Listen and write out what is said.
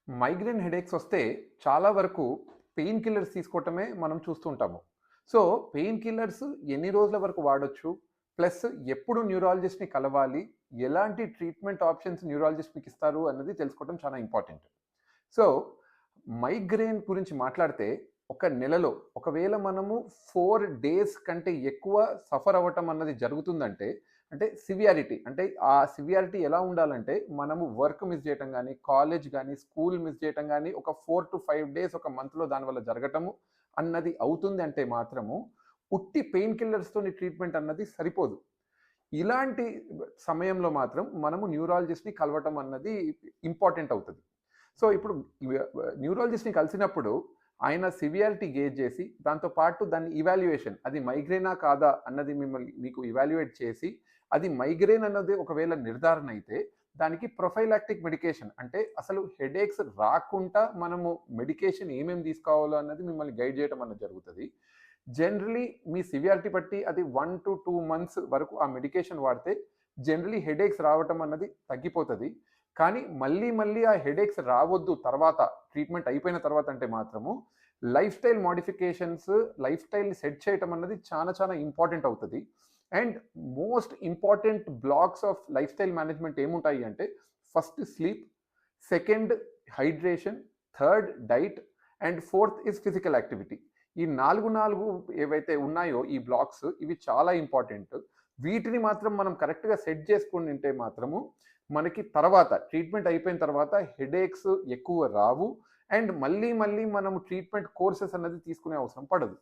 Migraine headaches వస్తే చాలా వరకు పెయిన్ కిల్లర్స్ తీసుకోవటమే మనం చూస్తూ ఉంటాము. సో, పెయిన్ కిల్లర్స్ ఎన్ని రోజుల వరకు వాడొచ్చు? ప్లస్ ఎప్పుడు న్యూరాలజిస్ట్‌ని కలవాలి? ఎలాంటి ట్రీట్మెంట్ ఆప్షన్స్ న్యూరాలజిస్ట్ మీకిస్తారు అన్నది తెలుసుకోవడం చాలా ఇంపార్టెంట్. సో, మైగ్రేన్ గురించి మాట్లాడితే ఒక నెలలో ఒకవేళ మనము 4 డేస్ కంటే ఎక్కువ సఫర్ అవ్వటం అన్నది జరుగుతుందంటే, అంటే సివియారిటీ అంటే ఆ సివియారిటీ ఎలా ఉండాలంటే మనము వర్క్ మిస్ చేయటం గానీ, కాలేజ్ గానీ, స్కూల్ మిస్ చేయటం గానీ ఒక 4-5 డేస్ ఒక మంత్‌లో దానివల్ల జరగటము అన్నది అవుతుంది అంటే మాత్రము ఉట్టి పెయిన్ కిల్లర్స్‌తోని ట్రీట్మెంట్ అన్నది సరిపోదు. ఇలాంటి సమయంలో మాత్రం మనము న్యూరాలజిస్ట్‌ని కలవటం అన్నది ఇంపార్టెంట్ అవుతది. సో, ఇప్పుడు న్యూరాలజిస్ట్‌ని కలిసినప్పుడు ఆయన సివియారిటీ గేజ్ చేసి, దాంతో పాటు దాన్ని ఇవాల్యుయేషన్ అది మైగ్రేనా కాదా అన్నది మీకు ఇవాల్యుయేట్ చేసి, అది మైగ్రేన్ అన్నది ఒకవేళ నిర్ధారణ అయితే, దానికి ప్రొఫైలాక్టిక్ మెడికేషన్ అంటే అసలు హెడేక్స్ రాకుండా మనము మెడికేషన్ ఏమేమి తీసుకోవాలో అన్నది మిమ్మల్ని గైడ్ చేయడం అన్నది జరుగుతది. జనరల్లీ మీ సివియారిటీ బట్టి అది 1-2 మంత్స్ వరకు ఆ మెడికేషన్ వాడితే జనరల్లీ హెడేక్స్ రావటం అన్నది తగ్గిపోతది. కానీ మళ్ళీ మళ్ళీ ఆ హెడేక్స్ రావద్దు తర్వాత ట్రీట్మెంట్ అయిపోయిన తర్వాత అంటే మాత్రము లైఫ్ స్టైల్ మోడిఫికేషన్స్, లైఫ్ స్టైల్‌ని సెట్ చేయటం అన్నది చాలా చాలా ఇంపార్టెంట్ అవుతది. And most important blocks of life style management ఏముంటాయి అంటే first sleep, second hydration, third diet and fourth is physical activity. ఈ 4 ఏవైతే ఉన్నాయో ఈ బ్లాక్స్ ఇవి చాలా ఇంపార్టెంట్. వీటిని మాత్రం మనం కరెక్ట్‌గా సెట్ చేసుకొనుంటే మాత్రము మనకి తర్వాత ట్రీట్మెంట్ అయిపోయిన తర్వాత హెడేక్స్ ఎక్కువ రావు. అండ్ మళ్ళీ మళ్ళీ మనము ట్రీట్మెంట్ కోర్సెస్ అన్నది తీసుకునే అవసరం పడదు.